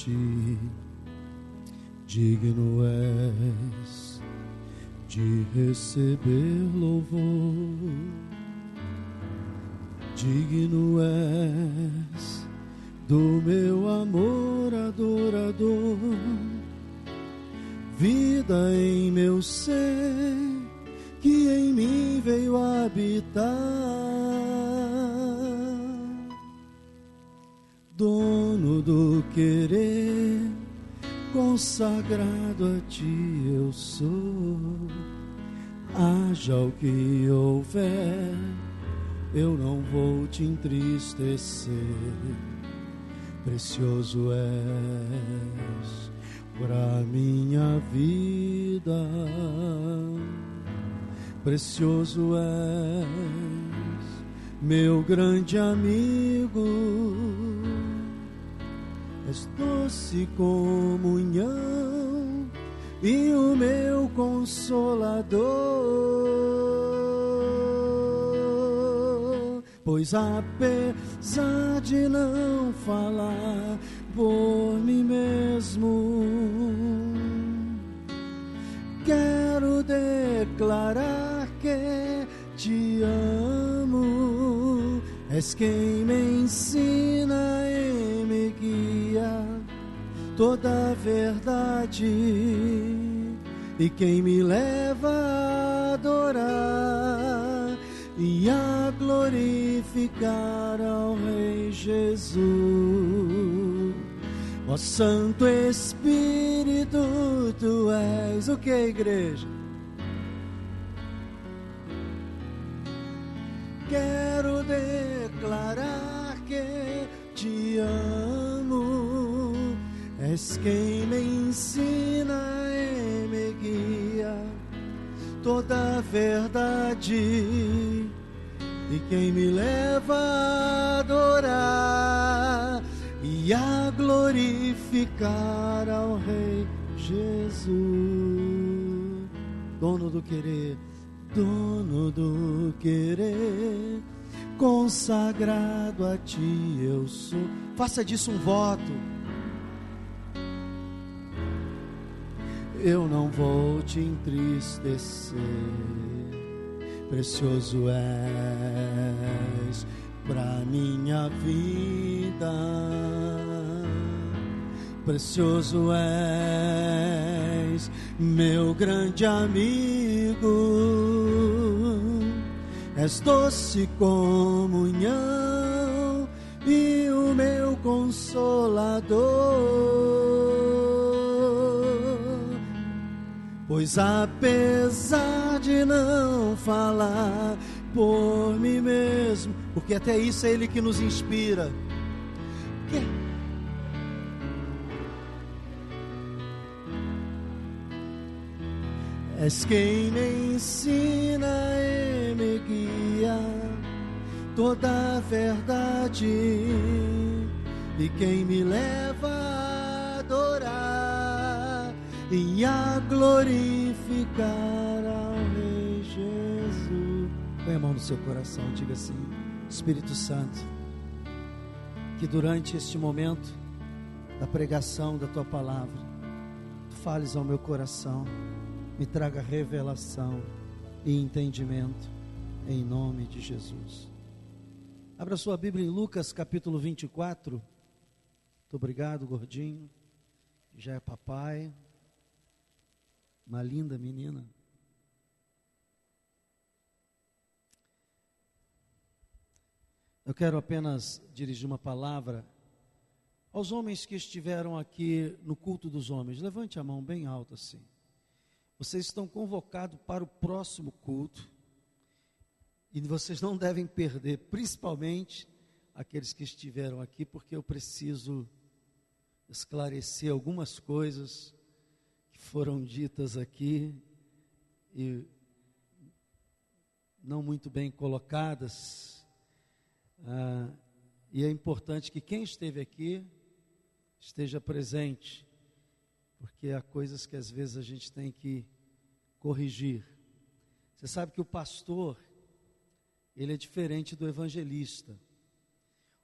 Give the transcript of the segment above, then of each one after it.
ti, digno és de receber louvor, digno és do meu amor adorador, vida em meu ser, que em mim veio habitar, dono do querer, consagrado a ti eu sou. Haja o que houver, eu não vou te entristecer. Precioso és pra minha vida, precioso és meu grande amigo, és doce comunhão e o meu consolador. Pois apesar de não falar por mim mesmo, quero declarar que te amo. És quem me ensina e me guia toda a verdade, e quem me leva a adorar e a glorificar ao Rei Jesus. Ó Santo Espírito, tu és o que, igreja? Quero declarar que te amo. És quem me ensina e me guia toda a verdade, e quem me leva a adorar e a glorificar ao Rei Jesus. Dono do querer, dono do querer, consagrado a ti eu sou. Faça disso um voto. Eu não vou te entristecer. Precioso és pra minha vida, precioso és meu grande amigo, és doce comunhão e o meu consolador. Pois apesar de não falar por mim mesmo, porque até isso é Ele que nos inspira, és quem me ensina e me guia toda a verdade, e quem me leva a adorar e a glorificar ao Rei Jesus. Põe a mão no seu coração e diga assim: Espírito Santo, que durante este momento da pregação da Tua Palavra, Tu fales ao meu coração, me traga revelação e entendimento, em nome de Jesus. Abra sua Bíblia em Lucas capítulo 24. Muito obrigado, gordinho, já é papai. Uma linda menina. Eu quero apenas dirigir uma palavra aos homens que estiveram aqui no culto dos homens. Levante a mão bem alta assim. Vocês estão convocados para o próximo culto e vocês não devem perder, principalmente aqueles que estiveram aqui, porque eu preciso esclarecer algumas coisas foram ditas aqui e não muito bem colocadas, e é importante que quem esteve aqui esteja presente, porque há coisas que às vezes a gente tem que corrigir. Você sabe que o pastor, ele é diferente do evangelista.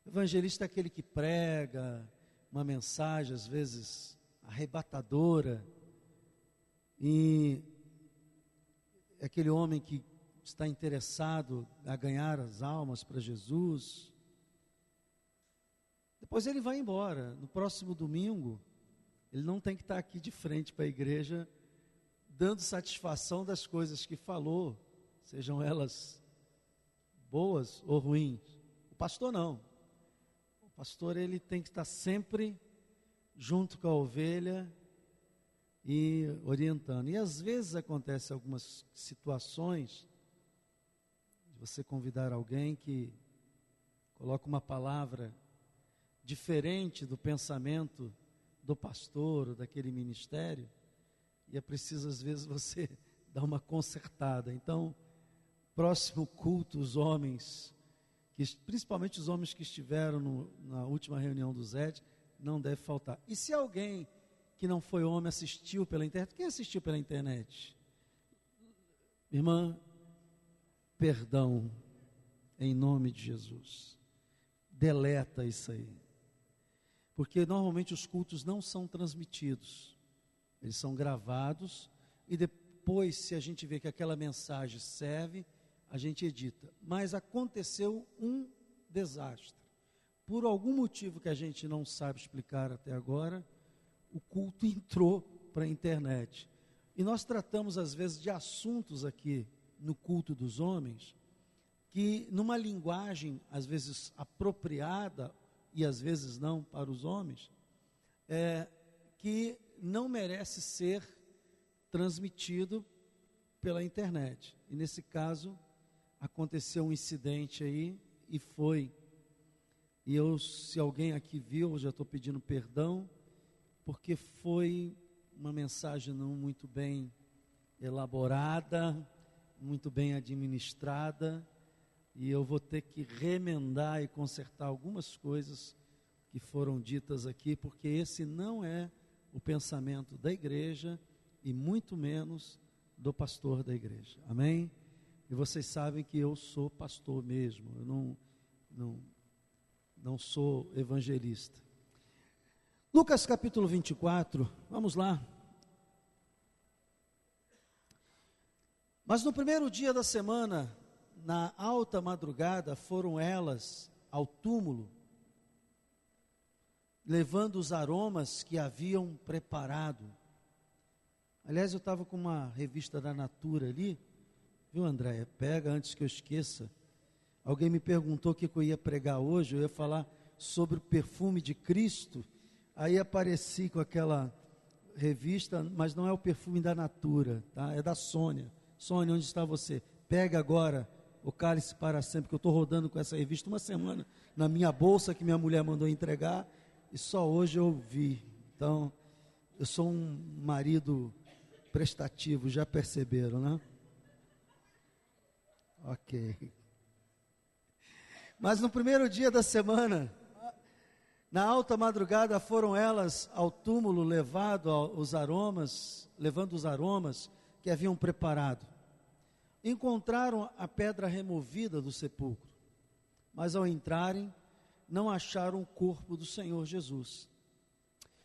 O evangelista é aquele que prega, uma mensagem, às vezes, arrebatadora, e aquele homem que está interessado a ganhar as almas para Jesus, depois ele vai embora. No próximo domingo, ele não tem que estar aqui de frente para a igreja, dando satisfação das coisas que falou, sejam elas boas ou ruins. O pastor não. O pastor, ele tem que estar sempre junto com a ovelha e orientando. E às vezes acontece algumas situações de você convidar alguém que coloca uma palavra diferente do pensamento do pastor ou daquele ministério, e é preciso às vezes você dar uma consertada. Então, próximo culto, os homens, principalmente os homens que estiveram na última reunião do ZED, não deve faltar. E se alguém que não foi homem assistiu pela internet, quem assistiu pela internet? Irmã, perdão, em nome de Jesus, deleta isso aí, porque normalmente os cultos não são transmitidos, eles são gravados, e depois, se a gente vê que aquela mensagem serve, a gente edita. Mas aconteceu um desastre, por algum motivo que a gente não sabe explicar até agora, o culto entrou para a internet, e nós tratamos às vezes de assuntos aqui no culto dos homens, que numa linguagem às vezes apropriada, e às vezes não para os homens, que não merece ser transmitido pela internet. E nesse caso, aconteceu um incidente aí, e foi. E se alguém aqui viu, eu já estou pedindo perdão, porque foi uma mensagem não muito bem elaborada, muito bem administrada, e eu vou ter que remendar e consertar algumas coisas que foram ditas aqui, porque esse não é o pensamento da igreja, e muito menos do pastor da igreja, amém? E vocês sabem que eu sou pastor mesmo, eu não sou evangelista. Lucas capítulo 24, vamos lá. Mas no primeiro dia da semana, na alta madrugada, foram elas ao túmulo, levando os aromas que haviam preparado. Aliás, eu estava com uma revista da Natura ali, viu, Andréia? Pega antes que eu esqueça. Alguém me perguntou o que eu ia pregar hoje, eu ia falar sobre o perfume de Cristo, aí apareci com aquela revista, mas não é o perfume da Natura, tá? É da Sônia. Sônia, onde está você? Pega agora o Cálice para Sempre, que eu estou rodando com essa revista uma semana na minha bolsa, que minha mulher mandou entregar, e só hoje eu vi. Então, eu sou um marido prestativo, já perceberam, né? Ok. Mas no primeiro dia da semana, na alta madrugada, foram elas ao túmulo levando os aromas que haviam preparado. Encontraram a pedra removida do sepulcro, mas ao entrarem, não acharam o corpo do Senhor Jesus.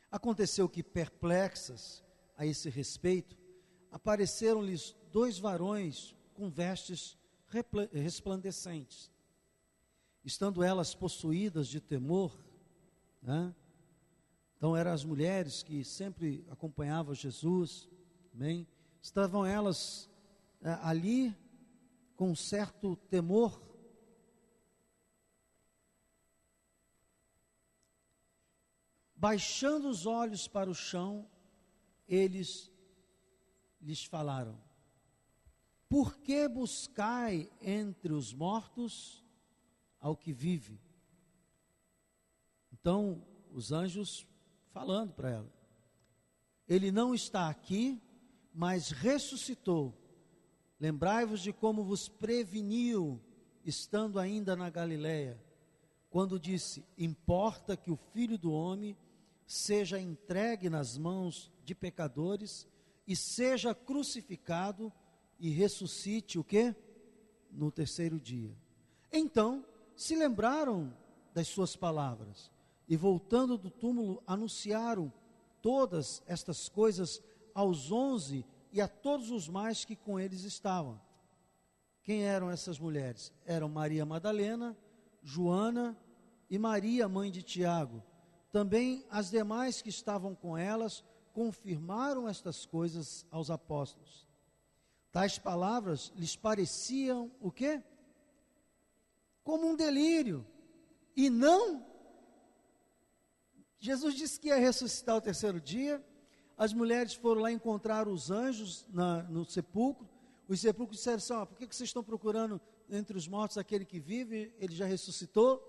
Aconteceu que, perplexas a esse respeito, apareceram-lhes 2 varões com vestes resplandecentes. Estando elas possuídas de temor, né? Então eram as mulheres que sempre acompanhavam Jesus, amém? Estavam elas ali com um certo temor. Baixando os olhos para o chão, eles lhes falaram: por que buscai entre os mortos ao que vive? Então, os anjos falando para ela: ele não está aqui, mas ressuscitou. Lembrai-vos de como vos preveniu, estando ainda na Galileia, quando disse: importa que o Filho do Homem seja entregue nas mãos de pecadores e seja crucificado e ressuscite o quê? No terceiro dia. Então se lembraram das suas palavras e voltando do túmulo, anunciaram todas estas coisas aos 11 e a todos os mais que com eles estavam. Quem eram essas mulheres? Eram Maria Madalena, Joana e Maria, mãe de Tiago. Também as demais que estavam com elas confirmaram estas coisas aos apóstolos. Tais palavras lhes pareciam o quê? Como um delírio. E não. Jesus disse que ia ressuscitar ao terceiro dia. As mulheres foram lá encontrar os anjos no sepulcro. Os sepulcros disseram assim: por que vocês estão procurando entre os mortos aquele que vive? Ele já ressuscitou.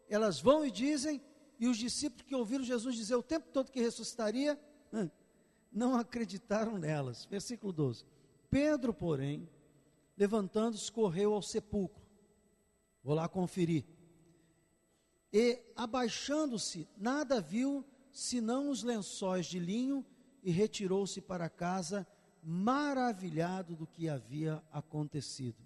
Elas vão e dizem, e os discípulos que ouviram Jesus dizer o tempo todo que ressuscitaria, não acreditaram nelas. Versículo 12. Pedro, porém, levantando-se, correu ao sepulcro. Vou lá conferir. E, abaixando-se, nada viu, senão os lençóis de linho, e retirou-se para casa, maravilhado do que havia acontecido.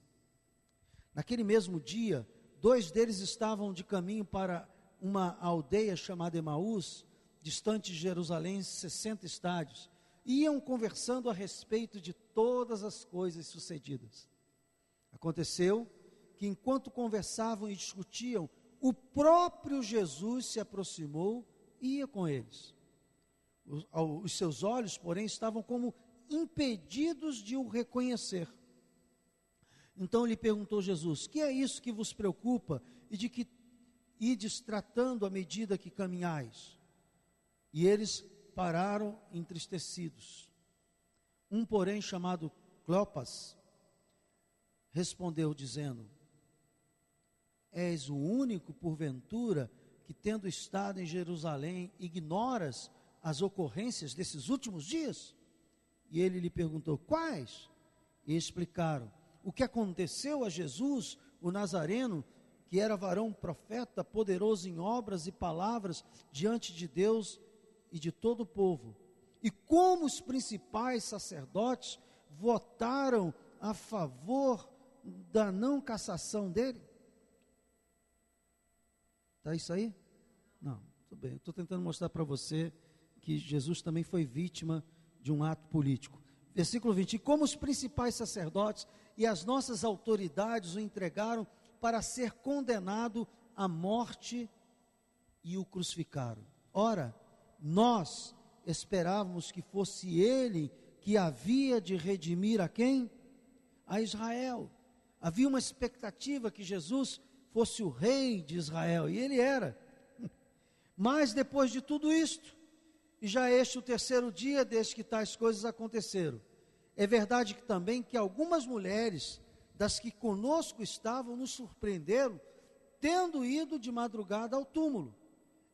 Naquele mesmo dia, 2 deles estavam de caminho para uma aldeia chamada Emaús, distante de Jerusalém, 60 estádios, e iam conversando a respeito de todas as coisas sucedidas. Aconteceu que, enquanto conversavam e discutiam, o próprio Jesus se aproximou e ia com eles. Os seus olhos, porém, estavam como impedidos de o reconhecer. Então lhe perguntou Jesus: que é isso que vos preocupa e de que ides tratando à medida que caminhais? E eles pararam entristecidos. Um, porém, chamado Cleopas, respondeu dizendo: és o único, porventura, que tendo estado em Jerusalém, ignoras as ocorrências desses últimos dias? E ele lhe perguntou: quais? E explicaram o que aconteceu a Jesus, o Nazareno, que era varão profeta, poderoso em obras e palavras diante de Deus e de todo o povo. E como os principais sacerdotes votaram a favor da não cassação dele. Está isso aí? Não, tudo bem. Eu estou tentando mostrar para você que Jesus também foi vítima de um ato político. Versículo 20. E como os principais sacerdotes e as nossas autoridades o entregaram para ser condenado à morte e o crucificaram. Ora, nós esperávamos que fosse ele que havia de redimir a quem? A Israel. Havia uma expectativa que Jesus fosse o rei de Israel, e ele era. Mas depois de tudo isto, e já este o terceiro dia desde que tais coisas aconteceram, é verdade que também que algumas mulheres das que conosco estavam nos surpreenderam, tendo ido de madrugada ao túmulo,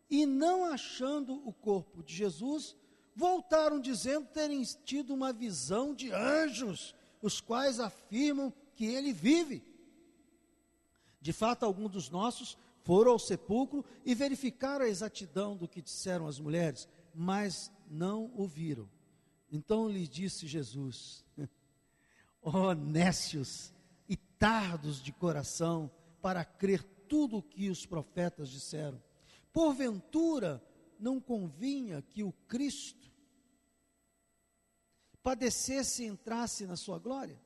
e não achando o corpo de Jesus, voltaram dizendo terem tido uma visão de anjos, os quais afirmam que ele vive. De fato, alguns dos nossos foram ao sepulcro e verificaram a exatidão do que disseram as mulheres, mas não o viram. Então lhe disse Jesus: ó nécios e tardos de coração, para crer tudo o que os profetas disseram. Porventura não convinha que o Cristo padecesse e entrasse na sua glória?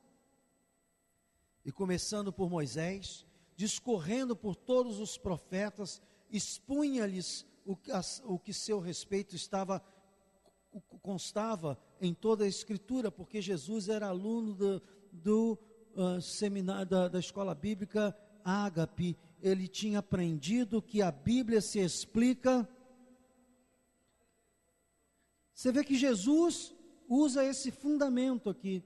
E começando por Moisés, discorrendo por todos os profetas, expunha-lhes o que seu respeito constava em toda a Escritura, porque Jesus era aluno seminário da escola bíblica Ágape. Ele tinha aprendido que a Bíblia se explica. Você vê que Jesus usa esse fundamento aqui.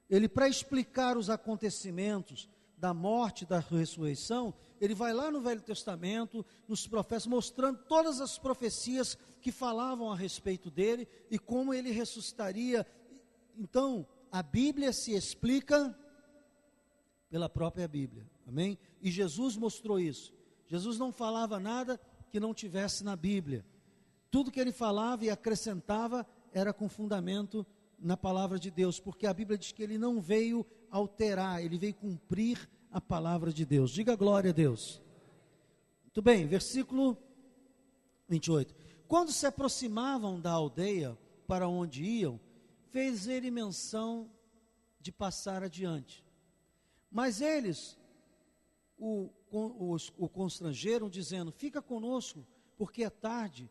Ele, para explicar os acontecimentos da morte, da ressurreição, ele vai lá no Velho Testamento, nos profetas, mostrando todas as profecias que falavam a respeito dele e como ele ressuscitaria. Então, a Bíblia se explica pela própria Bíblia, amém? E Jesus mostrou isso. Jesus não falava nada que não tivesse na Bíblia. Tudo que ele falava e acrescentava era com fundamento na palavra de Deus, porque a Bíblia diz que ele não veio alterar, ele veio cumprir a palavra de Deus. Diga glória a Deus. Muito bem, versículo 28. Quando se aproximavam da aldeia para onde iam, fez ele menção de passar adiante. Mas eles o constrangeram, dizendo: fica conosco, porque é tarde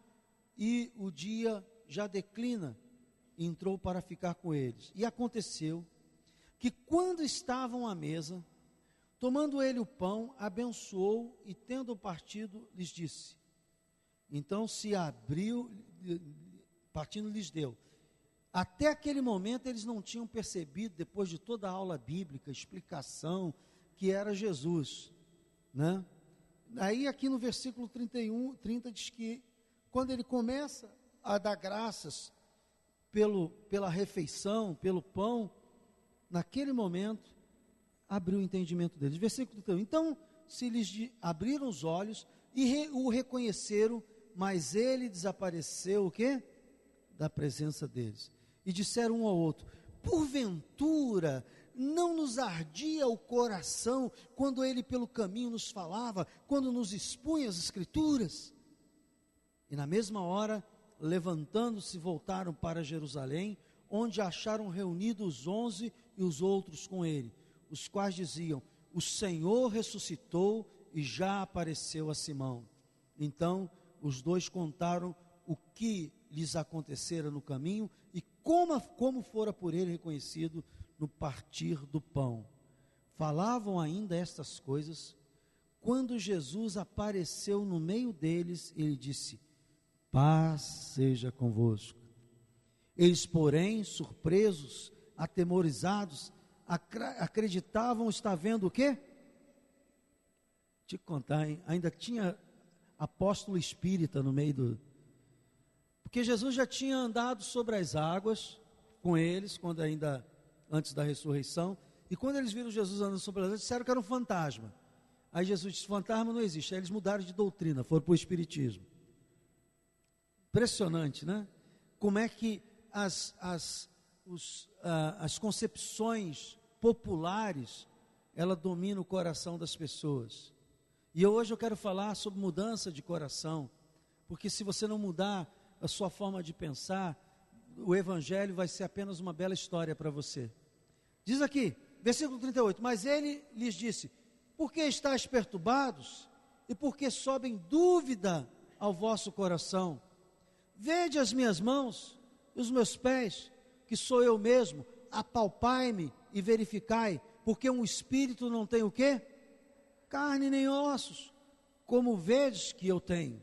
e o dia já declina. E entrou para ficar com eles. E aconteceu que, quando estavam à mesa, tomando ele o pão, abençoou e, tendo partido, lhes disse. Então se abriu, partindo lhes deu. Até aquele momento eles não tinham percebido, depois de toda a aula bíblica, explicação, que era Jesus, né? Aí aqui no versículo 30 diz que, quando ele começa a dar graças pela refeição, pelo pão, naquele momento abriu o entendimento deles. Versículo 31. Então se lhes abriram os olhos e o reconheceram, mas ele desapareceu, o quê? Da presença deles. E disseram um ao outro: porventura não nos ardia o coração quando ele pelo caminho nos falava, quando nos expunha as Escrituras? E na mesma hora, levantando-se, voltaram para Jerusalém, onde acharam reunidos os 11 e os outros com ele, os quais diziam: o Senhor ressuscitou e já apareceu a Simão. Então os dois contaram o que lhes acontecera no caminho e como fora por ele reconhecido no partir do pão. Falavam ainda estas coisas, quando Jesus apareceu no meio deles, ele disse: paz seja convosco. Eles, porém, surpresos, atemorizados, acreditavam estar vendo o quê? Te contar, hein? Ainda tinha apóstolo espírita no meio do... Porque Jesus já tinha andado sobre as águas com eles, quando ainda antes da ressurreição, e quando eles viram Jesus andando sobre as águas, disseram que era um fantasma. Aí Jesus disse: fantasma não existe. Aí eles mudaram de doutrina, foram para o espiritismo. Impressionante, né? Como é que as concepções populares, ela domina o coração das pessoas. E hoje eu quero falar sobre mudança de coração, porque se você não mudar a sua forma de pensar, o evangelho vai ser apenas uma bela história para você. Diz aqui, versículo 38, mas ele lhes disse: por que estáis perturbados? E por que sobem dúvida ao vosso coração? Vede as minhas mãos e os meus pés, que sou eu mesmo, apalpai-me e verificai, porque um espírito não tem o quê? Carne nem ossos, como vedes que eu tenho.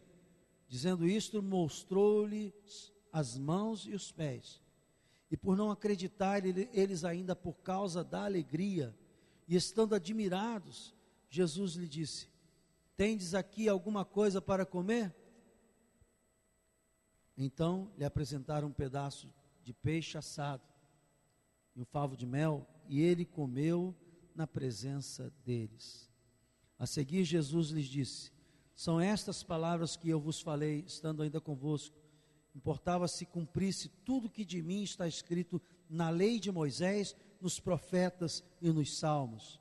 Dizendo isto, mostrou-lhes as mãos e os pés. E por não acreditar eles ainda por causa da alegria, e estando admirados, Jesus lhe disse: tendes aqui alguma coisa para comer? Então lhe apresentaram um pedaço de peixe assado e um favo de mel, e ele comeu na presença deles. A seguir Jesus lhes disse: são estas palavras que eu vos falei, estando ainda convosco. Importava se cumprisse tudo que de mim está escrito na lei de Moisés, nos profetas e nos salmos.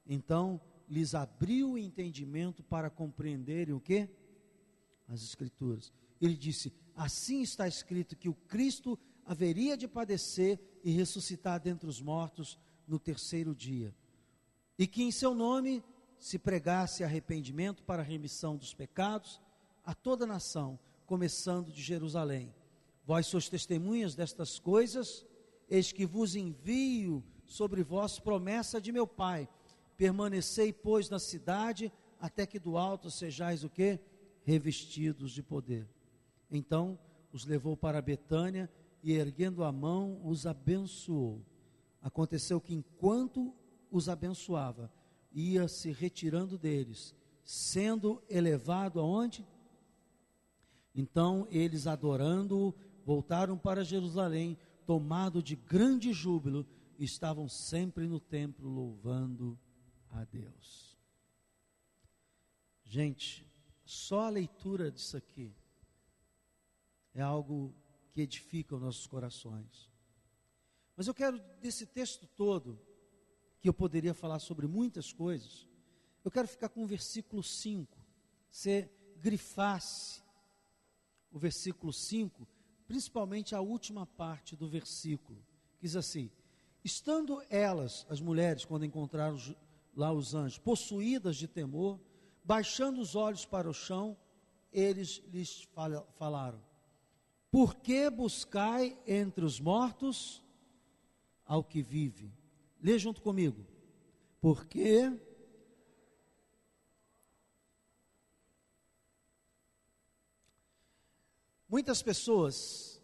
Então lhes abriu o entendimento para compreenderem o quê? As Escrituras. Ele disse: assim está escrito que o Cristo haveria de padecer e ressuscitar dentre os mortos no terceiro dia, e que em seu nome se pregasse arrependimento para a remissão dos pecados a toda a nação, começando de Jerusalém. Vós sois testemunhas destas coisas, eis que vos envio sobre vós promessa de meu Pai. Permanecei, pois, na cidade, até que do alto sejais o quê? Revestidos de poder. Então os levou para Betânia e, erguendo a mão, os abençoou. Aconteceu que, enquanto os abençoava, ia se retirando deles, sendo elevado aonde? Então eles, adorando-o, voltaram para Jerusalém, tomado de grande júbilo, e estavam sempre no templo louvando a Deus. Gente, só a leitura disso aqui é algo que edifica os nossos corações. Mas eu quero, desse texto todo, que eu poderia falar sobre muitas coisas, eu quero ficar com o versículo 5, você grifasse o versículo 5, principalmente a última parte do versículo, que diz assim: estando elas, as mulheres, quando encontraram lá os anjos, possuídas de temor, baixando os olhos para o chão, eles lhes falaram: por que buscai entre os mortos ao que vive? Lê junto comigo. Porque muitas pessoas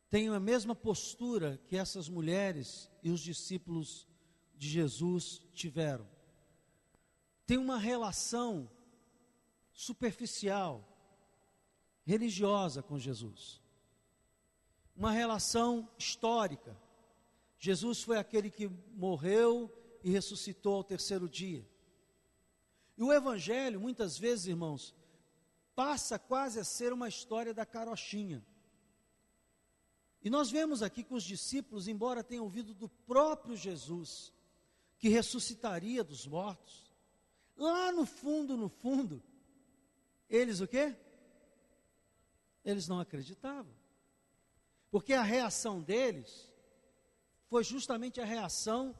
têm a mesma postura que essas mulheres e os discípulos de Jesus tiveram. Tem uma relação superficial, religiosa com Jesus. Uma relação histórica. Jesus foi aquele que morreu e ressuscitou ao terceiro dia. E o Evangelho, muitas vezes, irmãos, passa quase a ser uma história da carochinha. E nós vemos aqui que os discípulos, embora tenham ouvido do próprio Jesus, que ressuscitaria dos mortos, lá no fundo, eles o quê? Eles não acreditavam. Porque a reação deles foi justamente a reação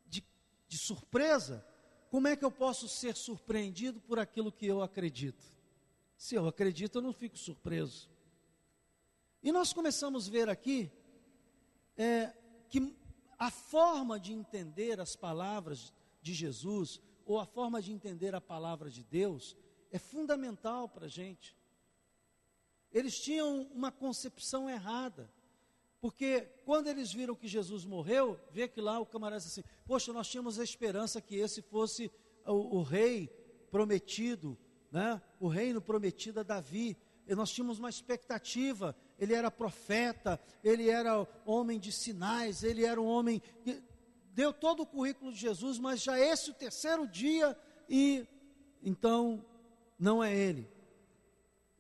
de surpresa. Como é que eu posso ser surpreendido por aquilo que eu acredito? Se eu acredito, eu não fico surpreso. E nós começamos a ver aqui que a forma de entender as palavras de Jesus, ou a forma de entender a palavra de Deus, é fundamental para a gente. Eles tinham uma concepção errada, porque quando eles viram que Jesus morreu, vê que lá o camarada disse assim: poxa, nós tínhamos a esperança que esse fosse o rei prometido, né? O reino prometido a Davi. E nós tínhamos uma expectativa. Ele era profeta, ele era homem de sinais, ele era um homem que deu todo o currículo de Jesus, mas já esse o terceiro dia, e então não é ele.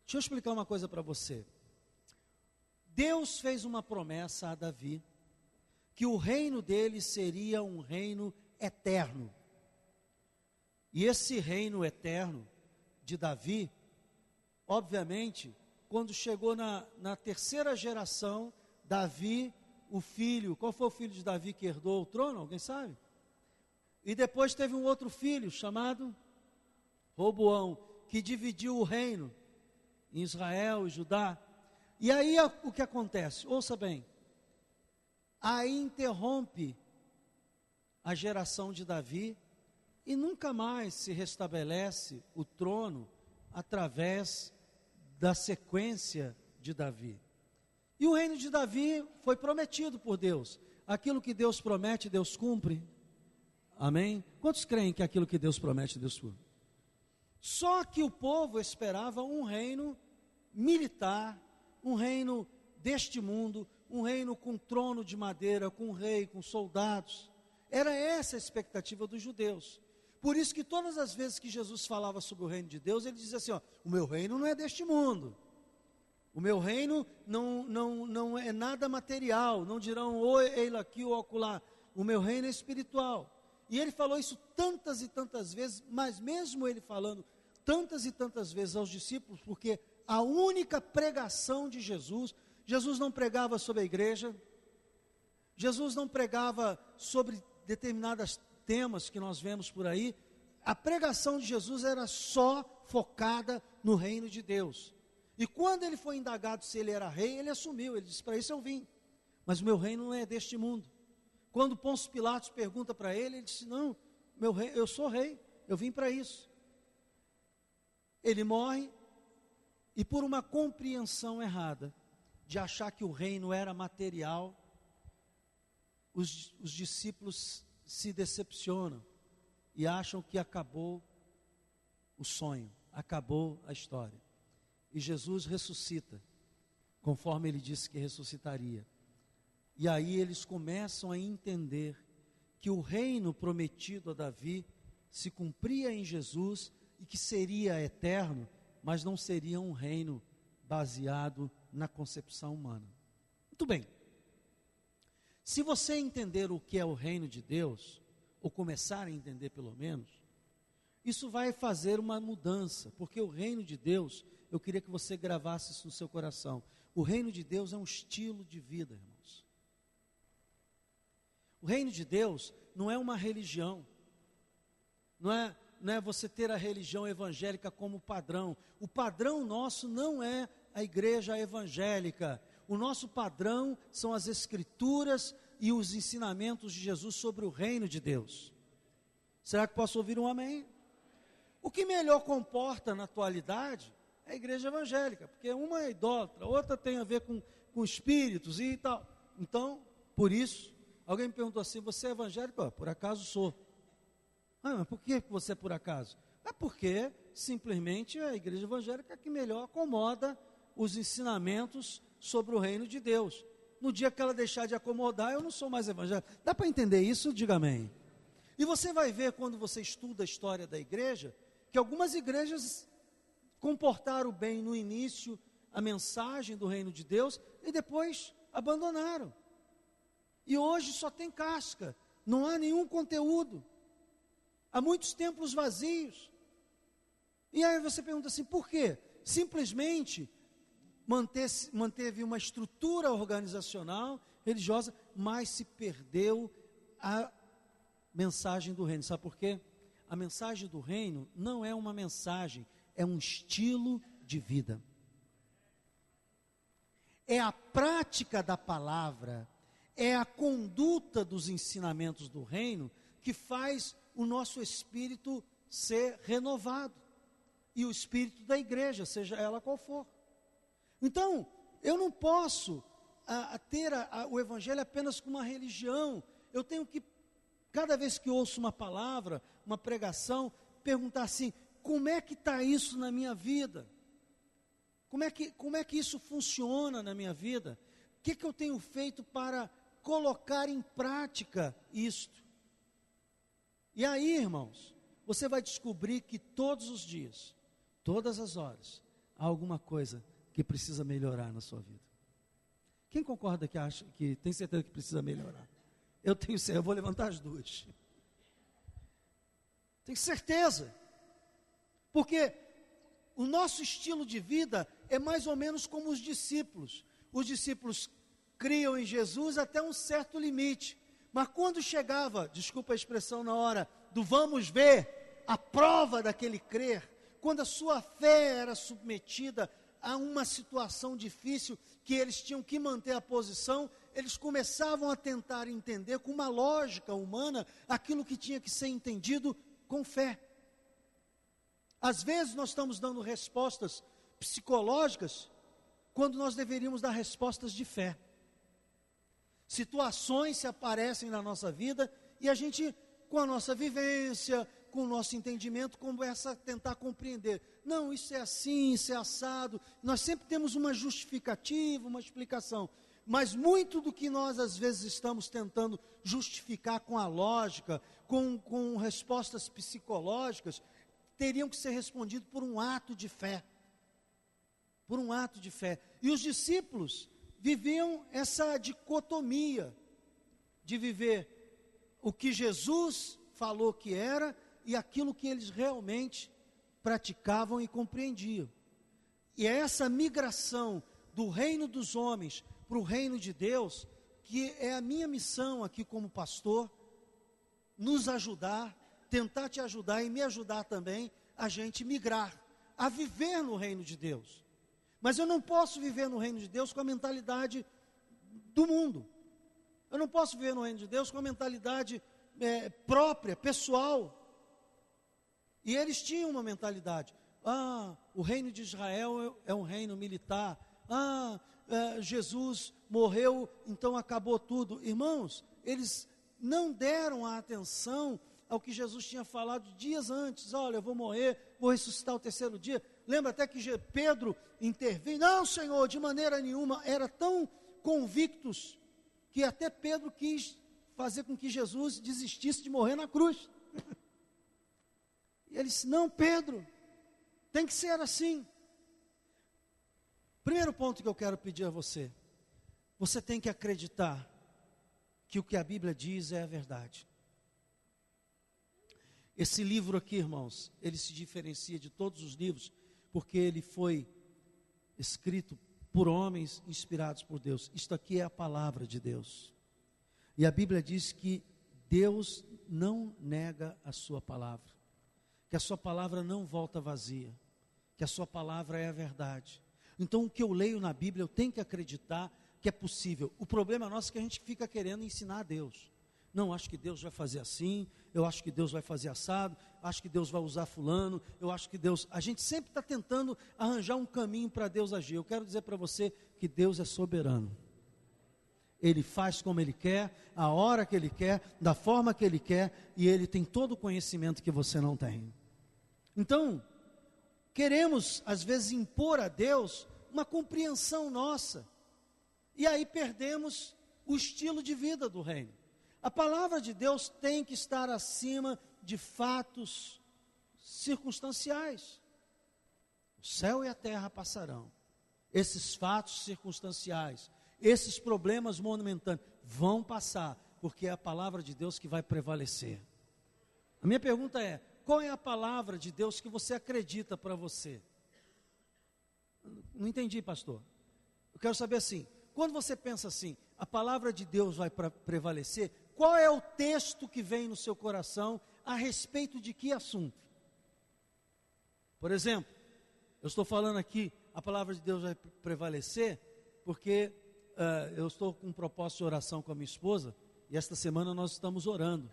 Deixa eu explicar uma coisa para você. Deus fez uma promessa a Davi, que o reino dele seria um reino eterno. E esse reino eterno de Davi, obviamente, quando chegou na terceira geração, Davi, o filho, qual foi o filho de Davi que herdou o trono? Alguém sabe? E depois teve um outro filho chamado Roboão, que dividiu o reino em Israel e Judá. E aí o que acontece? Ouça bem. Aí interrompe a geração de Davi e nunca mais se restabelece o trono através da sequência de Davi. E o reino de Davi foi prometido por Deus. Aquilo que Deus promete, Deus cumpre. Amém? Quantos creem que aquilo que Deus promete, Deus cumpre? Só que o povo esperava um reino militar, um reino deste mundo, um reino com trono de madeira, com rei, com soldados. Era essa a expectativa dos judeus. Por isso que todas as vezes que Jesus falava sobre o reino de Deus, ele dizia assim: ó, o meu reino não é deste mundo. O meu reino não é nada material. Não dirão, ou ele aqui ou acolá. O meu reino é espiritual. E ele falou isso tantas e tantas vezes, mas mesmo ele falando tantas e tantas vezes aos discípulos, porque a única pregação de Jesus, Jesus não pregava sobre a igreja, Jesus não pregava sobre determinados temas que nós vemos por aí. A pregação de Jesus era só focada no reino de Deus. E quando ele foi indagado se ele era rei, ele assumiu, ele disse: para isso eu vim, mas o meu reino não é deste mundo. Quando Pôncio Pilatos pergunta para ele, ele disse: não, meu rei, eu sou rei, eu vim para isso. Ele morre, e por uma compreensão errada, de achar que o reino era material, os discípulos se decepcionam, e acham que acabou o sonho, acabou a história. E Jesus ressuscita, conforme ele disse que ressuscitaria. E aí eles começam a entender que o reino prometido a Davi se cumpria em Jesus e que seria eterno, mas não seria um reino baseado na concepção humana. Muito bem. Se você entender o que é o reino de Deus, ou começar a entender pelo menos, isso vai fazer uma mudança, porque o reino de Deus, eu queria que você gravasse isso no seu coração, o reino de Deus é um estilo de vida, irmãos. O reino de Deus não é uma religião, não é você ter a religião evangélica como padrão. O padrão nosso não é a igreja evangélica. O nosso padrão são as escrituras e os ensinamentos de Jesus sobre o reino de Deus. Será que posso ouvir um amém? O que melhor comporta na atualidade é a igreja evangélica, porque uma é idólatra, a outra tem a ver com espíritos e tal. Então, por isso, alguém me perguntou assim, você é evangélico? Por acaso sou. Mas por que você é por acaso? É porque simplesmente a igreja evangélica é que melhor acomoda os ensinamentos sobre o reino de Deus. No dia que ela deixar de acomodar, eu não sou mais evangélico. Dá para entender isso? Diga amém. E você vai ver, quando você estuda a história da igreja, que algumas igrejas comportaram bem no início a mensagem do reino de Deus e depois abandonaram. E hoje só tem casca, não há nenhum conteúdo. Há muitos templos vazios. E aí você pergunta assim, por quê? Simplesmente manteve uma estrutura organizacional, religiosa, mas se perdeu a mensagem do reino. Sabe por quê? A mensagem do reino não é uma mensagem, é um estilo de vida. É a prática da palavra, é a conduta dos ensinamentos do reino que faz o nosso espírito ser renovado. E o espírito da igreja, seja ela qual for. Então, eu não posso ter o evangelho apenas como uma religião. Eu tenho que, cada vez que ouço uma palavra, uma pregação, perguntar assim, como é que está isso na minha vida? Como é que isso funciona na minha vida? O que eu tenho feito para colocar em prática isto? E aí, irmãos, você vai descobrir que todos os dias, todas as horas, há alguma coisa que precisa melhorar na sua vida. Quem concorda que acha, que tem certeza que precisa melhorar? Eu tenho certeza, eu vou levantar as duas. Tenho certeza. Porque o nosso estilo de vida é mais ou menos como os discípulos. Os discípulos criam em Jesus até um certo limite. Mas quando chegava, desculpa a expressão na hora, do vamos ver, a prova daquele crer, quando a sua fé era submetida a uma situação difícil, que eles tinham que manter a posição, eles começavam a tentar entender com uma lógica humana, aquilo que tinha que ser entendido com fé. Às vezes nós estamos dando respostas psicológicas, quando nós deveríamos dar respostas de fé. Situações se aparecem na nossa vida, e a gente, com a nossa vivência, com o nosso entendimento, começa a tentar compreender. Não, isso é assim, isso é assado. Nós sempre temos uma justificativa, uma explicação. Mas muito do que nós às vezes estamos tentando justificar com a lógica, com respostas psicológicas, teriam que ser respondidos por um ato de fé. Por um ato de fé. E os discípulos viviam essa dicotomia de viver o que Jesus falou que era e aquilo que eles realmente praticavam e compreendiam. E é essa migração do reino dos homens para o reino de Deus, que é a minha missão aqui como pastor, nos ajudar, tentar te ajudar e me ajudar também a gente migrar, a viver no reino de Deus. Mas eu não posso viver no reino de Deus com a mentalidade do mundo. Eu não posso viver no reino de Deus com a mentalidade própria, pessoal. E eles tinham uma mentalidade. O reino de Israel é um reino militar. Jesus morreu, então acabou tudo. Irmãos, eles não deram a atenção ao que Jesus tinha falado dias antes. Olha, eu vou morrer, vou ressuscitar o terceiro dia. Lembra até que Pedro interveio. Não, Senhor, de maneira nenhuma. Era tão convictos que até Pedro quis fazer com que Jesus desistisse de morrer na cruz. E ele disse, não, Pedro, tem que ser assim. Primeiro ponto que eu quero pedir a você, você tem que acreditar que o que a Bíblia diz é a verdade. Esse livro aqui, irmãos, ele se diferencia de todos os livros, porque ele foi escrito por homens inspirados por Deus. Isto aqui é a palavra de Deus. E a Bíblia diz que Deus não nega a sua palavra, que a sua palavra não volta vazia, que a sua palavra é a verdade. Então o que eu leio na Bíblia, eu tenho que acreditar que é possível. O problema nosso é que a gente fica querendo ensinar a Deus. Não, acho que Deus vai fazer assim, eu acho que Deus vai fazer assado, acho que Deus vai usar fulano, eu acho que Deus... A gente sempre está tentando arranjar um caminho para Deus agir. Eu quero dizer para você que Deus é soberano. Ele faz como Ele quer, a hora que Ele quer, da forma que Ele quer, e Ele tem todo o conhecimento que você não tem. Então, queremos às vezes impor a Deus uma compreensão nossa, e aí perdemos o estilo de vida do reino. A palavra de Deus tem que estar acima de fatos circunstanciais. O céu e a terra passarão. Esses fatos circunstanciais, esses problemas monumentais vão passar, porque é a palavra de Deus que vai prevalecer. A minha pergunta é: qual é a palavra de Deus que você acredita para você? Não entendi, pastor. Eu quero saber assim, quando você pensa assim, a palavra de Deus vai prevalecer, qual é o texto que vem no seu coração a respeito de que assunto? Por exemplo, eu estou falando aqui, a palavra de Deus vai prevalecer, porque eu estou com um propósito de oração com a minha esposa, e esta semana nós estamos orando,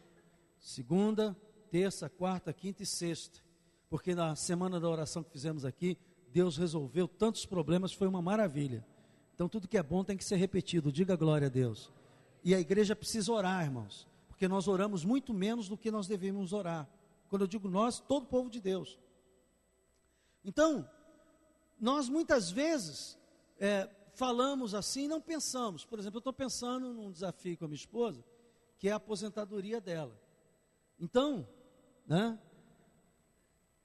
segunda, terça, quarta, quinta e sexta, porque na semana da oração que fizemos aqui, Deus resolveu tantos problemas, foi uma maravilha. Então tudo que é bom tem que ser repetido, diga glória a Deus. E a igreja precisa orar, irmãos, porque nós oramos muito menos do que nós devemos orar. Quando eu digo nós, todo o povo de Deus. Então, nós muitas vezes falamos assim, não pensamos. Por exemplo, eu estou pensando num desafio com a minha esposa, que é a aposentadoria dela. Então, né,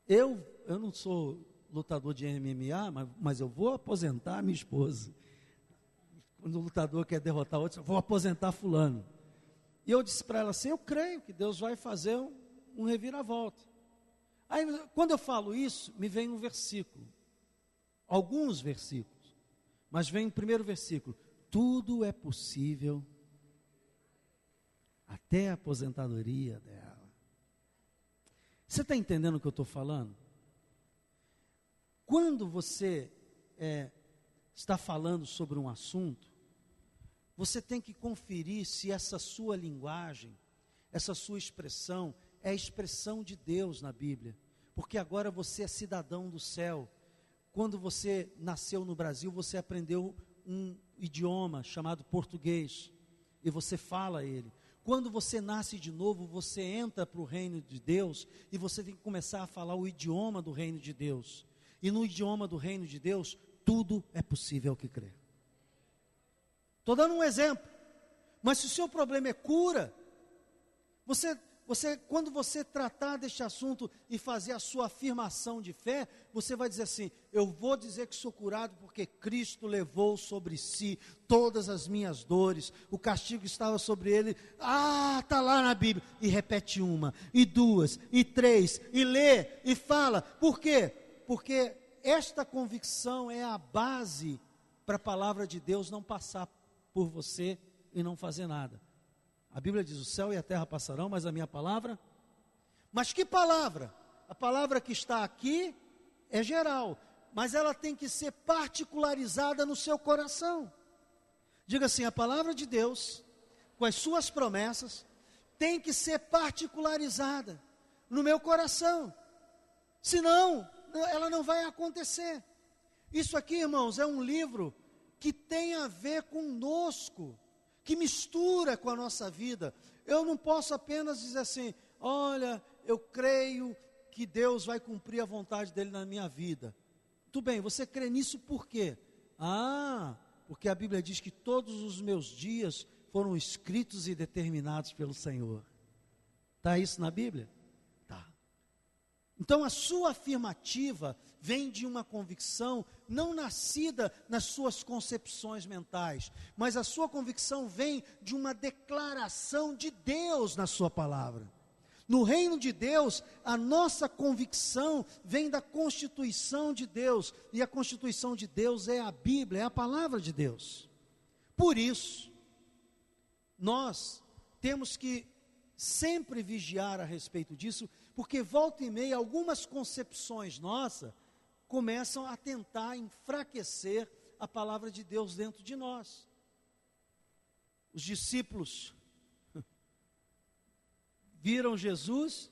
eu não sou lutador de MMA, mas eu vou aposentar a minha esposa. Quando o lutador quer derrotar outro, eu vou aposentar fulano. E eu disse para ela assim, eu creio que Deus vai fazer um reviravolta. Aí, quando eu falo isso, me vem um versículo, alguns versículos, mas vem o primeiro versículo: tudo é possível, até a aposentadoria dela. Você está entendendo o que eu estou falando? Quando você está falando sobre um assunto, você tem que conferir se essa sua linguagem, essa sua expressão, é a expressão de Deus na Bíblia, porque agora você é cidadão do céu. Quando você nasceu no Brasil, você aprendeu um idioma chamado português, e você fala ele. Quando você nasce de novo, você entra para o reino de Deus, e você tem que começar a falar o idioma do reino de Deus. E no idioma do reino de Deus, tudo é possível que crê. Estou dando um exemplo, mas se o seu problema é cura, quando você tratar deste assunto e fazer a sua afirmação de fé, você vai dizer assim: eu vou dizer que sou curado porque Cristo levou sobre si todas as minhas dores, o castigo estava sobre ele. Está lá na Bíblia. E repete uma, e duas, e três, e lê, e fala. Por quê? Porque esta convicção é a base para a palavra de Deus não passar por você e não fazer nada. A Bíblia diz: o céu e a terra passarão, mas a minha palavra... Mas que palavra? A palavra que está aqui é geral, mas ela tem que ser particularizada no seu coração. Diga assim: a palavra de Deus, com as suas promessas, tem que ser particularizada no meu coração. Senão, ela não vai acontecer. Isso aqui, irmãos, é um livro que tem a ver conosco, que mistura com a nossa vida. Eu não posso apenas dizer assim: olha, eu creio que Deus vai cumprir a vontade dele na minha vida. Tudo bem, você crê nisso por quê? Porque a Bíblia diz que todos os meus dias foram escritos e determinados pelo Senhor. Está isso na Bíblia? Tá. Então a sua afirmativa vem de uma convicção não nascida nas suas concepções mentais, mas a sua convicção vem de uma declaração de Deus na sua palavra. No reino de Deus, a nossa convicção vem da Constituição de Deus, e a Constituição de Deus é a Bíblia, é a palavra de Deus. Por isso, nós temos que sempre vigiar a respeito disso, porque volta e meia, algumas concepções nossas começam a tentar enfraquecer a palavra de Deus dentro de nós. Os discípulos viram Jesus,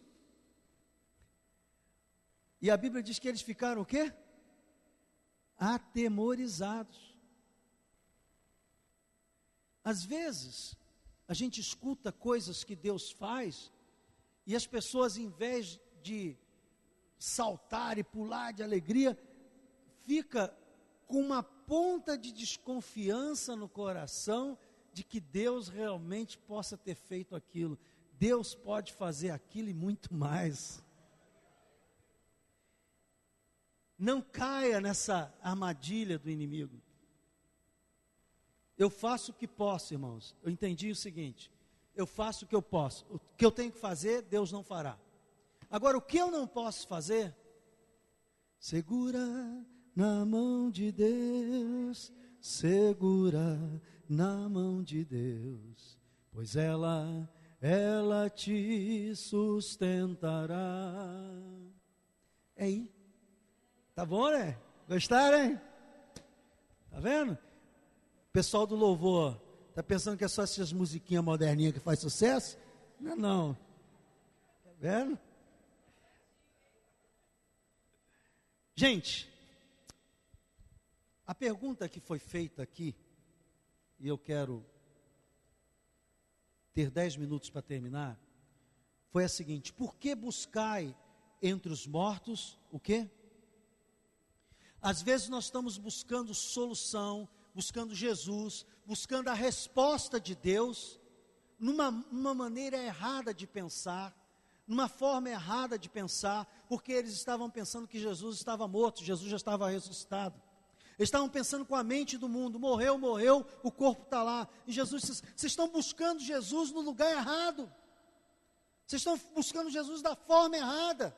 e a Bíblia diz que eles ficaram o quê? Atemorizados. Às vezes, a gente escuta coisas que Deus faz, e as pessoas, em vez de saltar e pular de alegria, fica com uma ponta de desconfiança no coração, de que Deus realmente possa ter feito aquilo. Deus pode fazer aquilo e muito mais. Não caia nessa armadilha do inimigo. Eu faço o que posso, irmãos. Eu entendi o seguinte: eu faço o que eu posso. O que eu tenho que fazer, Deus não fará. Agora, o que eu não posso fazer, segura na mão de Deus, segura na mão de Deus, pois ela te sustentará. É aí. Tá bom, né? Gostaram, hein? Tá vendo? Pessoal do louvor, tá pensando que é só essas musiquinhas moderninhas que faz sucesso? Não, não. Tá vendo? Gente, a pergunta que foi feita aqui, e eu quero ter 10 minutos para terminar, foi a seguinte: por que buscai entre os mortos o quê? Às vezes nós estamos buscando solução, buscando Jesus, buscando a resposta de Deus, numa maneira errada de pensar, numa forma errada de pensar, porque eles estavam pensando que Jesus estava morto, Jesus já estava ressuscitado. Eles estavam pensando com a mente do mundo: morreu, o corpo está lá. E Jesus disse: vocês estão buscando Jesus no lugar errado, vocês estão buscando Jesus da forma errada,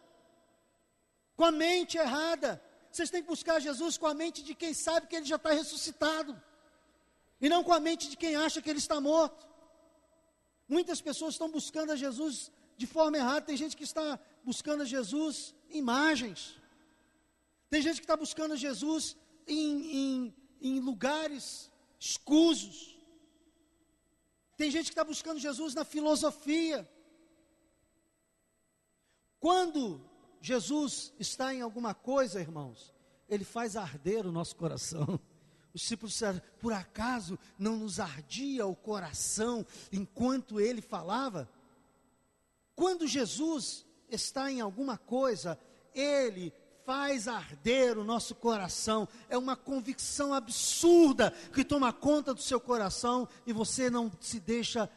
com a mente errada. Vocês têm que buscar Jesus com a mente de quem sabe que Ele já está ressuscitado, e não com a mente de quem acha que Ele está morto. Muitas pessoas estão buscando a Jesus de forma errada. Tem gente que está buscando a Jesus em imagens, tem gente que está buscando a Jesus em lugares escusos, tem gente que está buscando Jesus na filosofia. Quando Jesus está em alguma coisa, irmãos, Ele faz arder o nosso coração. Os discípulos disseram: por acaso não nos ardia o coração enquanto Ele falava? Quando Jesus está em alguma coisa, Ele faz arder o nosso coração. É uma convicção absurda que toma conta do seu coração, e você não se deixa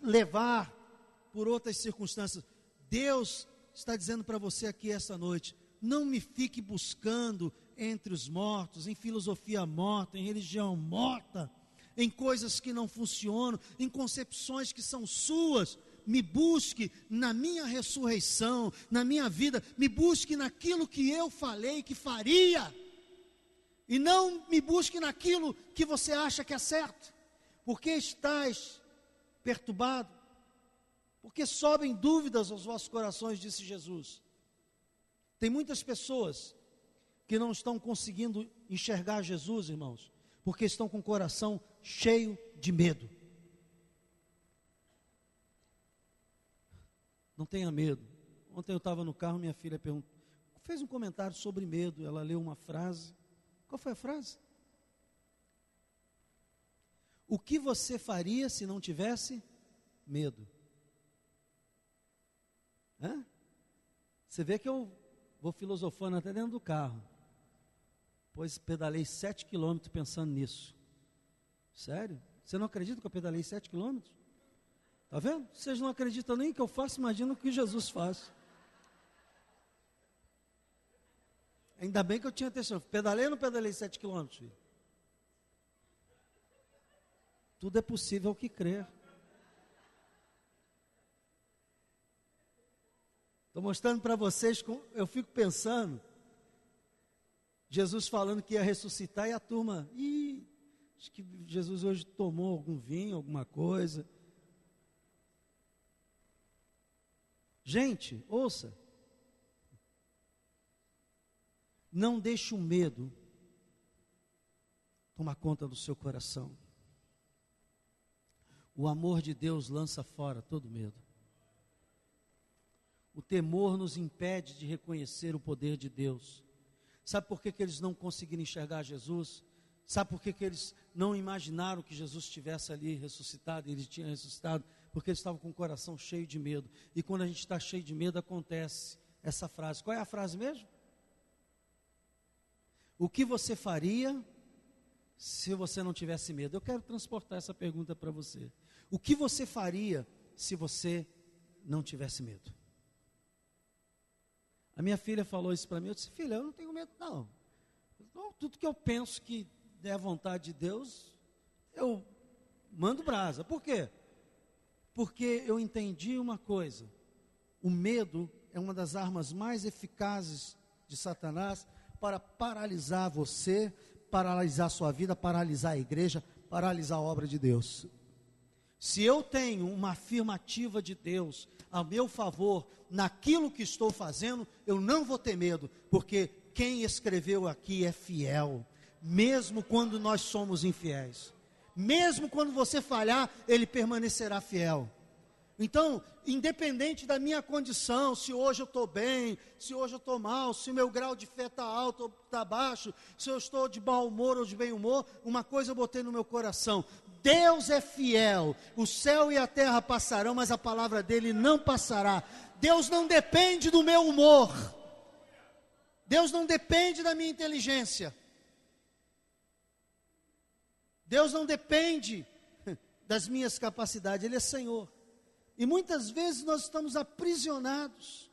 levar por outras circunstâncias. Deus está dizendo para você aqui esta noite: não me fique buscando entre os mortos, em filosofia morta, em religião morta, em coisas que não funcionam, em concepções que são suas. Me busque na minha ressurreição, na minha vida. Me busque naquilo que eu falei que faria, e não me busque naquilo que você acha que é certo. Porque estás perturbado? Porque sobem dúvidas aos vossos corações, disse Jesus. Tem muitas pessoas que não estão conseguindo enxergar Jesus, irmãos, porque estão com o coração cheio de medo. Não tenha medo. Ontem eu estava no carro, minha filha fez um comentário sobre medo. Ela leu uma frase. Qual foi a frase? O que você faria se não tivesse medo? Hã? Você vê que eu vou filosofando até dentro do carro. Pois pedalei 7 quilômetros pensando nisso. Sério? Você não acredita que eu pedalei 7 quilômetros? Está vendo? Vocês não acreditam nem que eu faço, imagina o que Jesus faz. Ainda bem que eu tinha atenção. Pedalei ou não pedalei 7 quilômetros, filho? Tudo é possível ao que crer. Estou mostrando para vocês, eu fico pensando, Jesus falando que ia ressuscitar e a turma, acho que Jesus hoje tomou algum vinho, alguma coisa. Gente, ouça, não deixe o medo tomar conta do seu coração. O amor de Deus lança fora todo medo. O temor nos impede de reconhecer o poder de Deus. Sabe por que eles não conseguiram enxergar Jesus? Sabe por que eles não imaginaram que Jesus estivesse ali ressuscitado, e ele tinha ressuscitado? Porque eles estavam com o coração cheio de medo. E quando a gente está cheio de medo, acontece essa frase. Qual é a frase mesmo? O que você faria se você não tivesse medo? Eu quero transportar essa pergunta para você. O que você faria se você não tivesse medo? A minha filha falou isso para mim. Eu disse: filha, eu não tenho medo não. Tudo que eu penso que é a vontade de Deus, eu mando brasa. Por quê? Porque eu entendi uma coisa: o medo é uma das armas mais eficazes de Satanás para paralisar você, paralisar a sua vida, paralisar a igreja, paralisar a obra de Deus. Se eu tenho uma afirmativa de Deus a meu favor naquilo que estou fazendo, eu não vou ter medo, porque quem escreveu aqui é fiel, mesmo quando nós somos infiéis. Mesmo quando você falhar, ele permanecerá fiel. Então, independente da minha condição, se hoje eu estou bem, se hoje eu estou mal, se o meu grau de fé está alto ou está baixo, se eu estou de mau humor ou de bem humor, uma coisa eu botei no meu coração: Deus é fiel, o céu e a terra passarão, mas a palavra dele não passará. Deus não depende do meu humor, Deus não depende da minha inteligência, Deus não depende das minhas capacidades, Ele é Senhor. E muitas vezes nós estamos aprisionados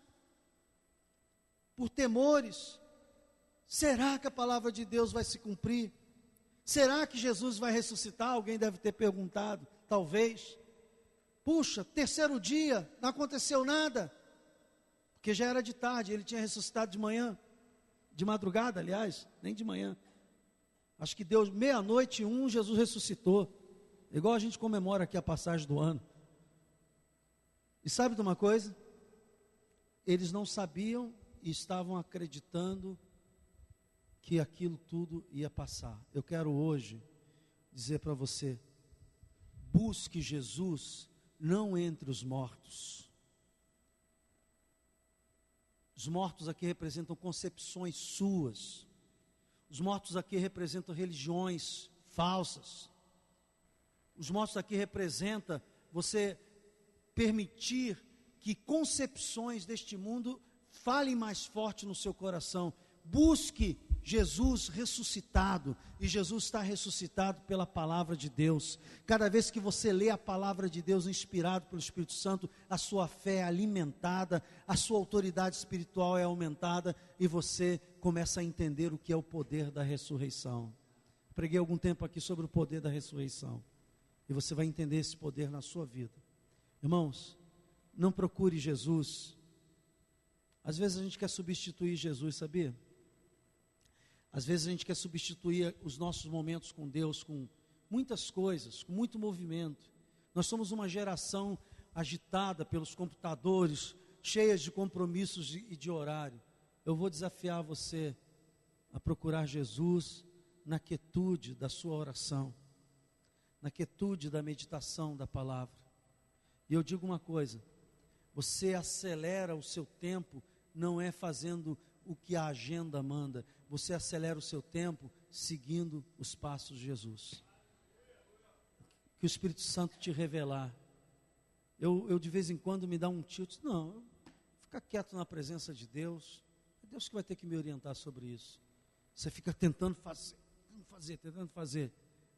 por temores. Será que a palavra de Deus vai se cumprir? Será que Jesus vai ressuscitar? Alguém deve ter perguntado, talvez. Puxa, terceiro dia, não aconteceu nada. Porque já era de tarde, ele tinha ressuscitado de manhã, de madrugada, aliás, nem de manhã. Acho que deu 00:01, Jesus ressuscitou. Igual a gente comemora aqui a passagem do ano. E sabe de uma coisa? Eles não sabiam e estavam acreditando que aquilo tudo ia passar. Eu quero hoje dizer para você: busque Jesus não entre os mortos. Os mortos aqui representam concepções suas. Os mortos aqui representam religiões falsas. Os mortos aqui representam você permitir que concepções deste mundo falem mais forte no seu coração. Busque Jesus ressuscitado, e Jesus está ressuscitado pela palavra de Deus. Cada vez que você lê a palavra de Deus inspirado pelo Espírito Santo, a sua fé é alimentada, a sua autoridade espiritual é aumentada, e você começa a entender o que é o poder da ressurreição. Preguei algum tempo aqui sobre o poder da ressurreição, e você vai entender esse poder na sua vida. Irmãos, não procure Jesus. Às vezes a gente quer substituir Jesus, sabia? Às vezes a gente quer substituir os nossos momentos com Deus com muitas coisas, com muito movimento. Nós somos uma geração agitada pelos computadores, cheias de compromissos e de horário. Eu vou desafiar você a procurar Jesus na quietude da sua oração, na quietude da meditação da palavra. E eu digo uma coisa: você acelera o seu tempo, não é fazendo o que a agenda manda, você acelera o seu tempo seguindo os passos de Jesus. Que o Espírito Santo te revelar. Eu de vez em quando me dá um tilt, não, fica quieto na presença de Deus, é Deus que vai ter que me orientar sobre isso. Você fica tentando fazer,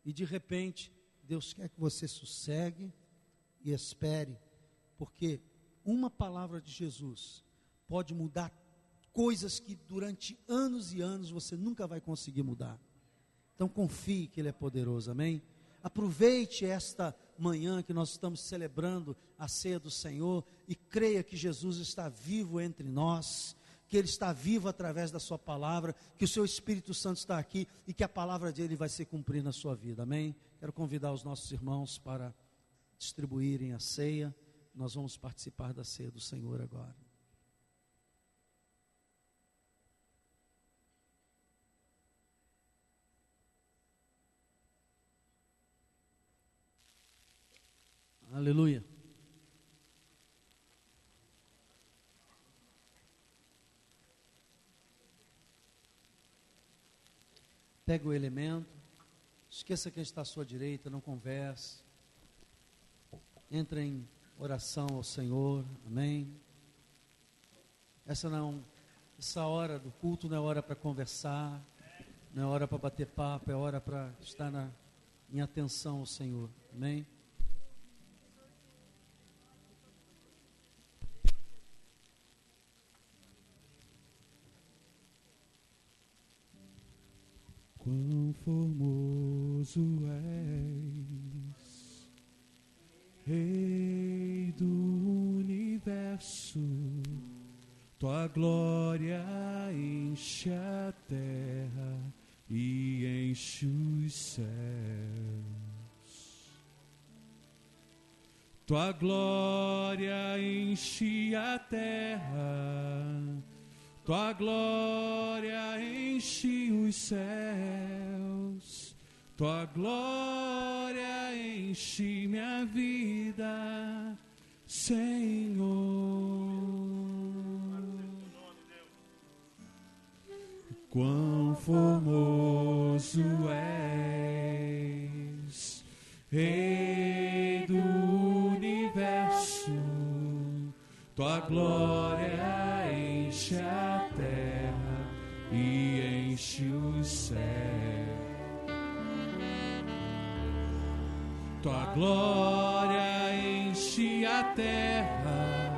e de repente, Deus quer que você sossegue e espere, porque uma palavra de Jesus pode mudar coisas que durante anos e anos você nunca vai conseguir mudar. Então confie que Ele é poderoso, amém? Aproveite esta manhã que nós estamos celebrando a ceia do Senhor e creia que Jesus está vivo entre nós, que Ele está vivo através da sua palavra, que o seu Espírito Santo está aqui e que a palavra dele vai se cumprir na sua vida, amém? Quero convidar os nossos irmãos para distribuírem a ceia. Nós vamos participar da ceia do Senhor agora. Aleluia. Pega o elemento, esqueça quem está à sua direita, não converse, entre em oração ao Senhor, amém? Essa hora do culto não é hora para conversar, não é hora para bater papo, é hora para estar em atenção ao Senhor, amém? Quão formoso és, Rei do universo, tua glória enche a terra e enche os céus. Tua glória enche a terra, tua glória enche os céus, tua glória enche minha vida, Senhor. Quão formoso és, Rei do universo, tua glória enche a terra e enche os céus. Tua glória enche a terra,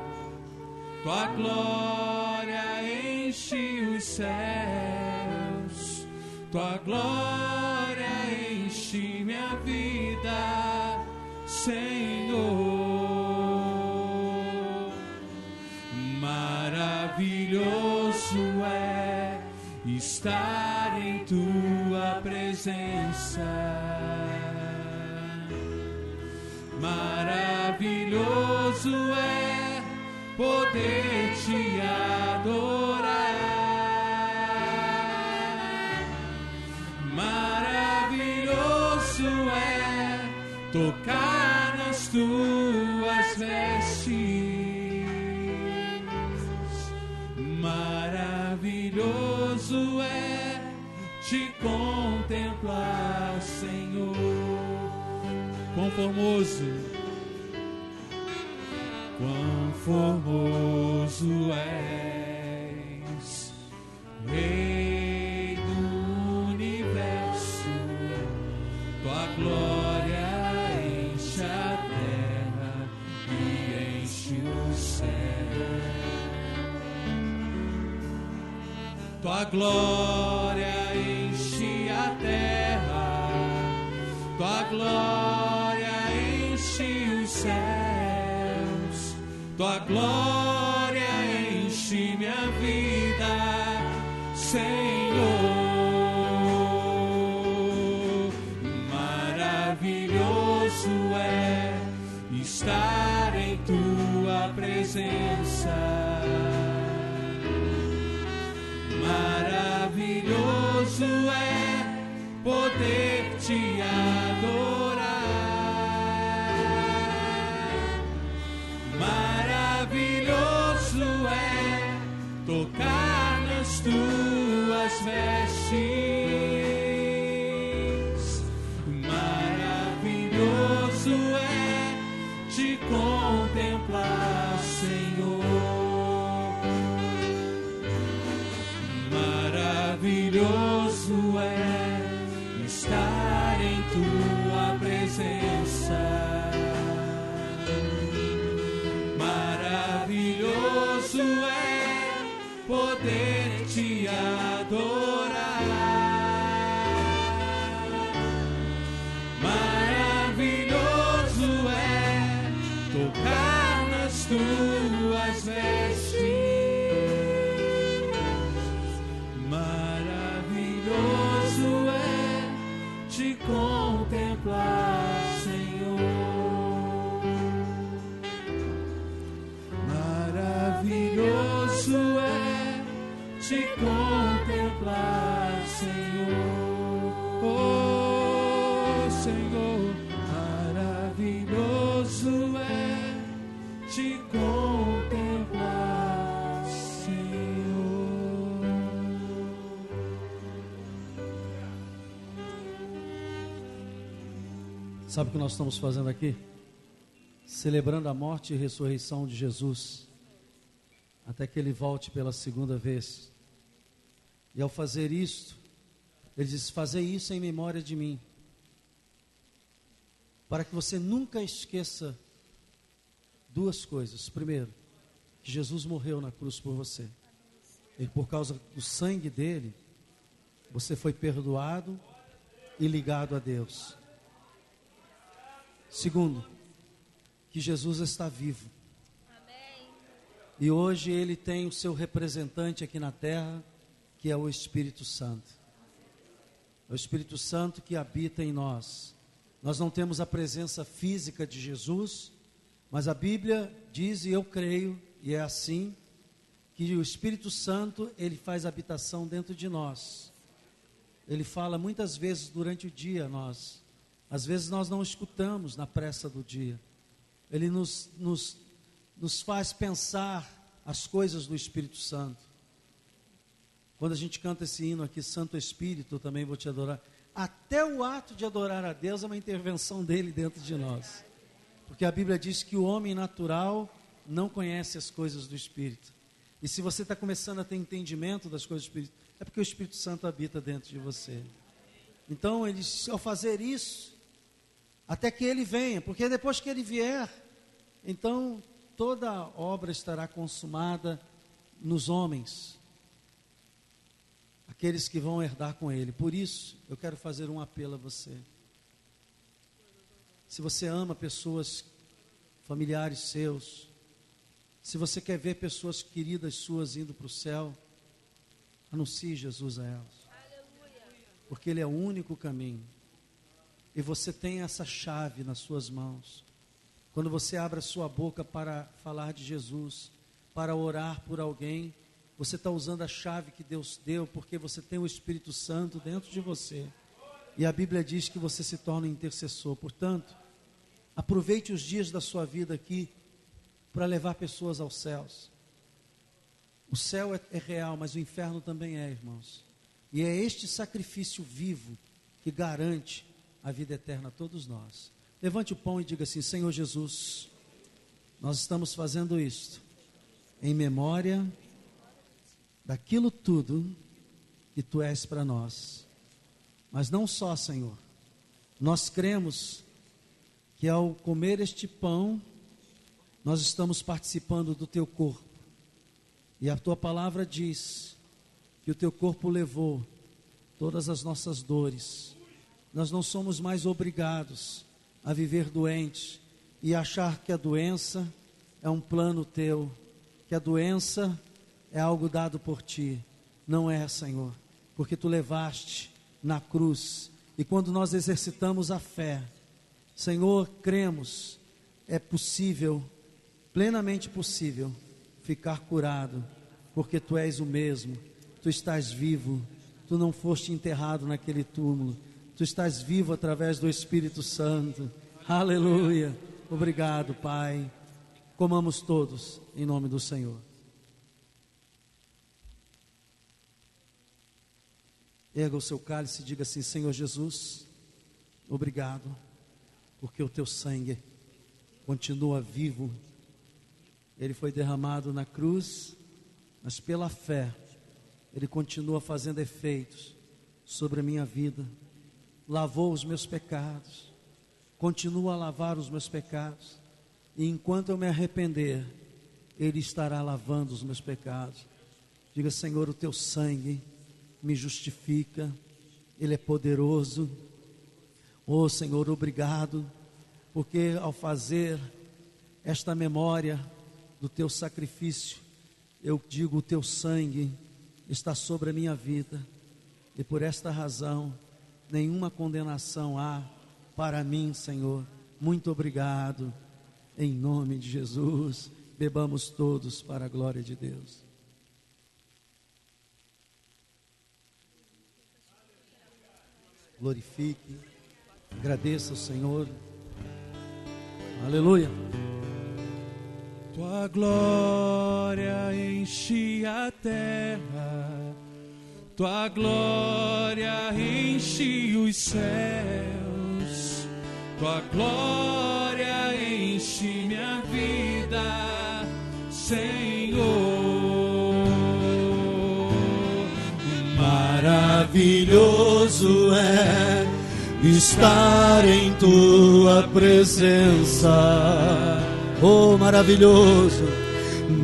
tua glória enche os céus, tua glória enche minha vida, Senhor. Maravilhoso é estar em tua presença. Maravilhoso é poder te adorar. Maravilhoso é tocar nas tuas vestes. Maravilhoso é te contemplar, Senhor. Quão formoso, quão formoso és, Rei do universo, tua glória enche a terra e enche o céu. Tua glória enche a terra, tua glória enche os céus, tua glória enche minha vida, Senhor. Maravilhoso é estar em tua presença. Maravilhoso é poder te adorar. Maravilhoso é tocar nas tuas vestes. Maravilhoso é te contemplar, Senhor. Maravilhoso é estar em tua presença. Maravilhoso é poder te adorar. te contemplar, Senhor. Maravilhoso é te contemplar, Senhor. Oh, Senhor, maravilhoso é te contemplar, Senhor. Sabe o que nós estamos fazendo aqui? Celebrando a morte e ressurreição de Jesus, até que Ele volte pela segunda vez. E ao fazer isto, Ele diz: fazer isso em memória de mim, para que você nunca esqueça duas coisas. Primeiro, que Jesus morreu na cruz por você, e por causa do sangue dele, você foi perdoado e ligado a Deus. Segundo, que Jesus está vivo. Amém. E hoje Ele tem o seu representante aqui na terra, que é o Espírito Santo. É o Espírito Santo que habita em nós. Nós não temos a presença física de Jesus, mas a Bíblia diz, e eu creio, e é assim, que o Espírito Santo, Ele faz habitação dentro de nós. Ele fala muitas vezes durante o dia a nós. Às vezes nós não escutamos na pressa do dia. Ele nos faz pensar as coisas do Espírito Santo. Quando a gente canta esse hino aqui, Santo Espírito, eu também vou te adorar. Até o ato de adorar a Deus é uma intervenção dele dentro de nós. Porque a Bíblia diz que o homem natural não conhece as coisas do Espírito. E se você está começando a ter entendimento das coisas do Espírito, é porque o Espírito Santo habita dentro de você. Então, ao fazer isso, até que Ele venha, porque depois que Ele vier, então toda a obra estará consumada nos homens, aqueles que vão herdar com Ele. Por isso, eu quero fazer um apelo a você. Se você ama pessoas, familiares seus, se você quer ver pessoas queridas suas indo para o céu, anuncie Jesus a elas. Porque Ele é o único caminho. E você tem essa chave nas suas mãos. Quando você abre a sua boca para falar de Jesus, para orar por alguém, você está usando a chave que Deus deu, porque você tem o Espírito Santo dentro de você. E a Bíblia diz que você se torna um intercessor. Portanto, aproveite os dias da sua vida aqui para levar pessoas aos céus. O céu é real, mas o inferno também é, irmãos. E é este sacrifício vivo que garante a vida eterna a todos nós. Levante o pão e diga assim: Senhor Jesus, nós estamos fazendo isto em memória daquilo tudo que Tu és para nós. Mas não só, Senhor, nós cremos que ao comer este pão, nós estamos participando do Teu corpo. E a Tua palavra diz que o Teu corpo levou todas as nossas dores. Nós não somos mais obrigados a viver doentes e achar que a doença é um plano Teu, que a doença é algo dado por Ti. Não é, Senhor, porque Tu levaste na cruz. E quando nós exercitamos a fé, Senhor, cremos, é possível, plenamente possível, ficar curado, porque Tu és o mesmo, Tu estás vivo, Tu não foste enterrado naquele túmulo, Tu estás vivo através do Espírito Santo. Aleluia. Obrigado, Pai. Comamos todos em nome do Senhor. Erga o seu cálice e diga assim: Senhor Jesus, obrigado, porque o Teu sangue continua vivo. Ele foi derramado na cruz, mas pela fé, Ele continua fazendo efeitos sobre a minha vida. Lavou os meus pecados, continua a lavar os meus pecados, e enquanto eu me arrepender, Ele estará lavando os meus pecados. Diga: Senhor, o Teu sangue me justifica, Ele é poderoso. Oh Senhor, obrigado, porque ao fazer esta memória do Teu sacrifício, eu digo: o Teu sangue está sobre a minha vida, e por esta razão nenhuma condenação há para mim, Senhor. Muito obrigado, em nome de Jesus. Bebamos todos para a glória de Deus. Glorifique, agradeça ao Senhor. Aleluia. Tua glória enche a terra, tua glória enche os céus, tua glória enche minha vida, Senhor. Maravilhoso é estar em tua presença. Oh, maravilhoso,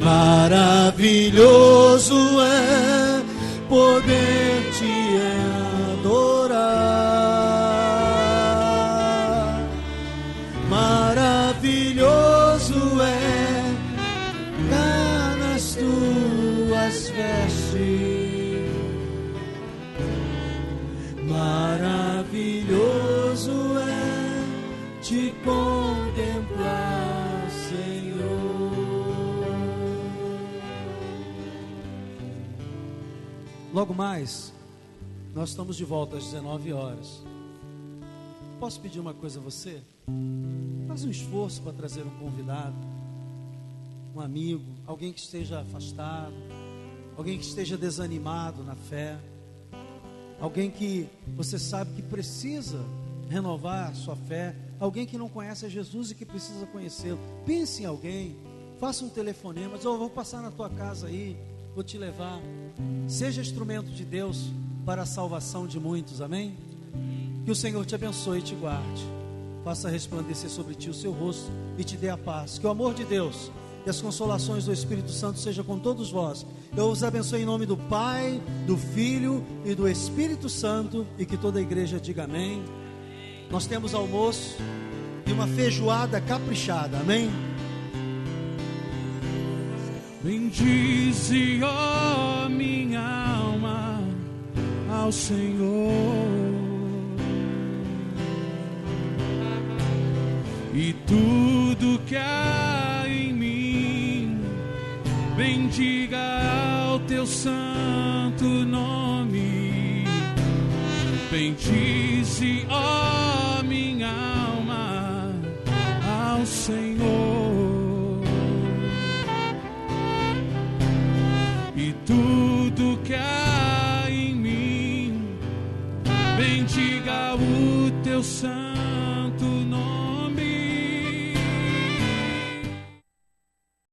maravilhoso é poder te adorar. Maravilhoso é estar nas tuas vestes. Maravilhoso é te contemplar, Senhor. Logo mais, nós estamos de volta às 19 horas. Posso pedir uma coisa a você? Faz um esforço para trazer um convidado, um amigo, alguém que esteja afastado, alguém que esteja desanimado na fé, alguém que você sabe que precisa renovar sua fé, alguém que não conhece a Jesus e que precisa conhecê-lo. Pense em alguém, faça um telefonema, diz: eu vou passar na tua casa aí, vou te levar. Seja instrumento de Deus para a salvação de muitos, amém? Que o Senhor te abençoe e te guarde, faça resplandecer sobre ti o seu rosto e te dê a paz. Que o amor de Deus e as consolações do Espírito Santo seja com todos vós. Eu os abençoe em nome do Pai, do Filho e do Espírito Santo, e que toda a igreja diga amém. Nós temos almoço e uma feijoada caprichada, amém? Bendize, ó minha alma, ao Senhor, e tudo que há em mim, bendiga ao teu santo nome. Bendize, ó minha alma, ao Senhor, e tudo que há em mim, bendiga o teu santo